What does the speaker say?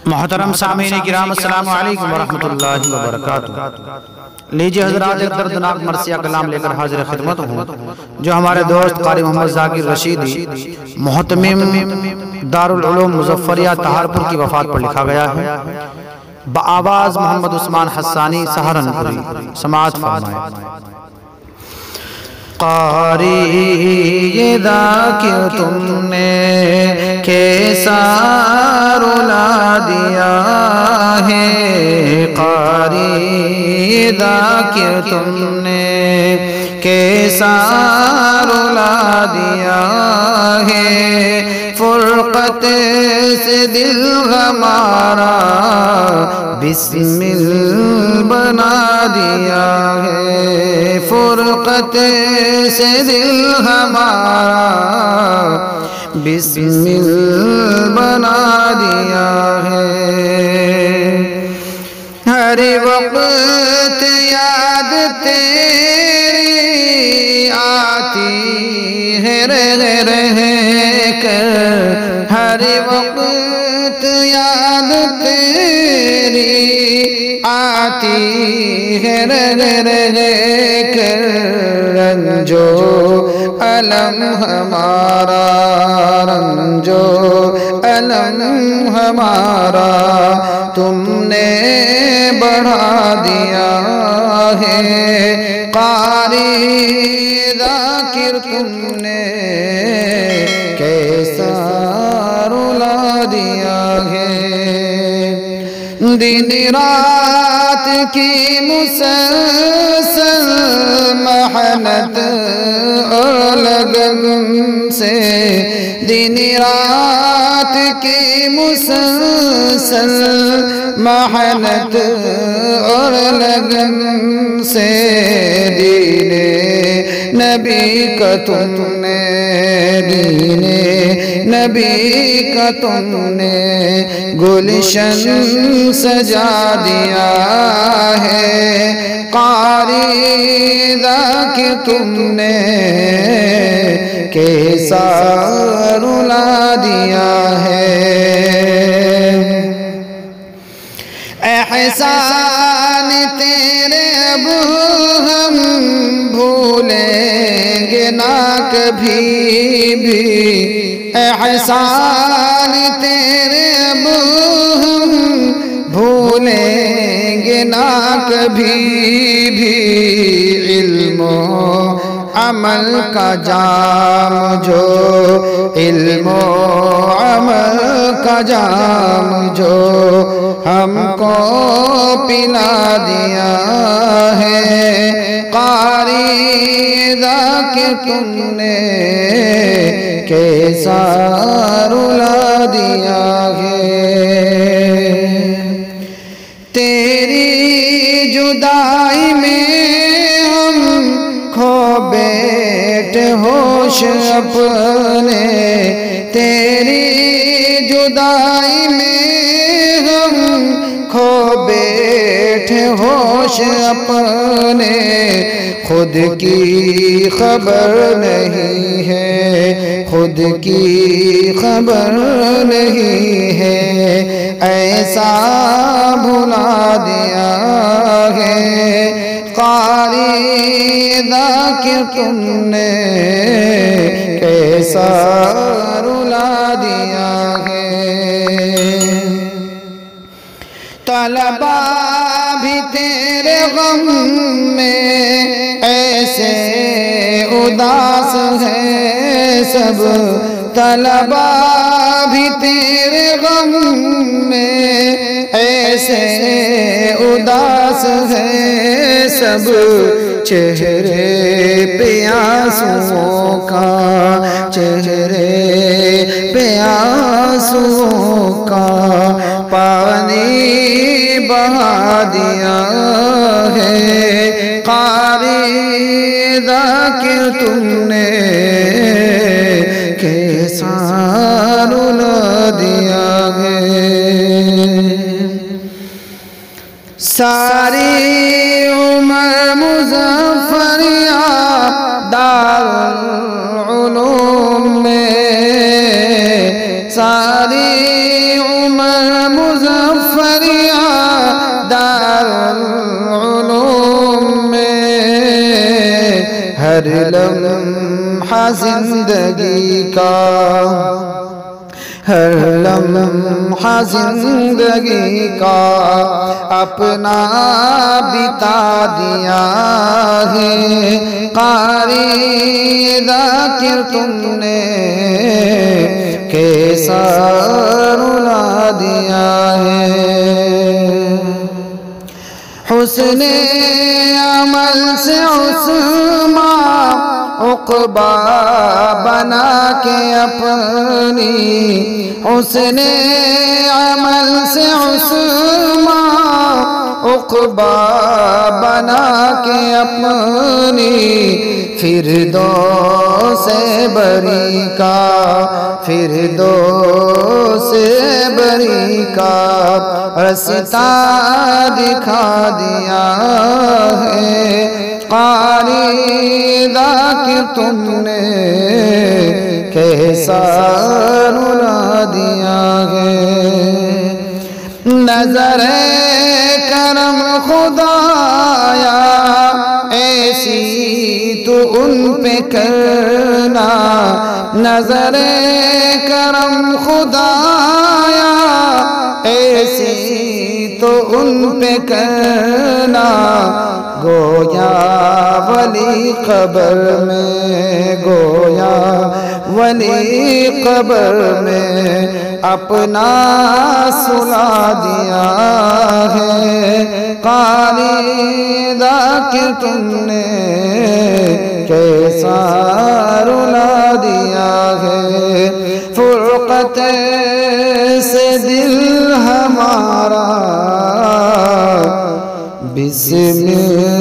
मोहतरम सामीन किराम अस्सलामु अलैकुम वरहमतुल्लाहि वबरकातुहू। लीजिए हजरात, एक दर्दनाक मरसिया कलाम लेकर हाजिर खिदमत हूँ, जो हमारे दोस्त कारी मोहम्मद जाकिर रशीदी मोहतमिम दारुल उलूम मुज़फ्फरिया तहारपुर की वफ़ात पर लिखा गया है। बआवाज़ मोहम्मद उस्मान हस्सानी सहारनपुरी। समाअत फरमाएं। कारी ये ज़ाकिर तुमने कैसा रुला दिया है, कारी ये ज़ाकिर तुमने कैसा रुला दिया है। फुरक़त से दिल हमारा बिस्मिल बना दिया है। फुरक़त से दिल हमारा बिस्मिल बना दिया है। हर वक्त याद तेरी आती है रह कर, हर वक्त याद तेरी आती है रह कर। रंजो अलम हमारा, रंजो अलम हमारा तुमने बढ़ा दिया है। कारी ज़ाकिर तुमने कैसा रुला दिया है। दिन रात की मुसलसल मेहनत और लगन से, दिन रात की मुसलसल मेहनत और लगन से दीने नबी का तुमने, दीने नबी का तुमने गुलशन सजा दिया है। कारी ज़ाकिर तुमने कैसा रुला दिया है। एहसान तेरे अब हम भूलेंगे ना कभी भी, एहसान तेरे अब हम भूलेंगे ना कभी भी। इल्मो अमल का जाम जो, इल्मो अमल का जाम जो हमको पिला दिया है। कारी ज़ाकिर तुमने कैसा रुला दिया है। तेरी जुदाई में हम खो बैठे होश अपने, तेरी जुदाई में हम खो बैठे होश अपने। खुद की खबर नहीं है, खुद की खबर नहीं है, ऐसा भुला दिया है। कारी ज़ाकिर तुमने कैसा रुला दिया है। तलबा भी तेरे गम में ऐसे उदास है सब, तलबा भी तेरे गम में ऐसे उदास है सब। चेहरे पे आंसुओं का, चेहरे पे आंसुओं का पानी बहा दिया है। कारी ज़ाकिर तुमने कैसा रुला दिया है। सारी उम्र मुज़फ्फरिया दारुल उलूम में, सारी उम्र हर लम्हा जिंदगी का, हर लम्हा जिंदगी का अपना बिता दिया है। कारी ज़ाकिर तुमने कैसा रुला दिया है। हुस्ने अमल से उस्मा उक़बा बना के अपनी, हुस्ने अमल से उस्मा उक़बा बना के अपनी, फिरदौस बरी का, फिरदौस बरी का रास्ता दिखा दिया है। कारी ज़ाकिर तुमने कैसा रुला दिया है। नज़रे करम खुदाया ऐसी तो उन पे करना, नज़रे करम खुदाया ऐसी तो उन पे करना। गोया वली कब्र में, गोया वली कब्र में अपना सुला दिया है। कारी ज़ाकिर तुमने कैसा रुला दिया है। फुरक़त से दिल हमारा बिस्मिल्लाह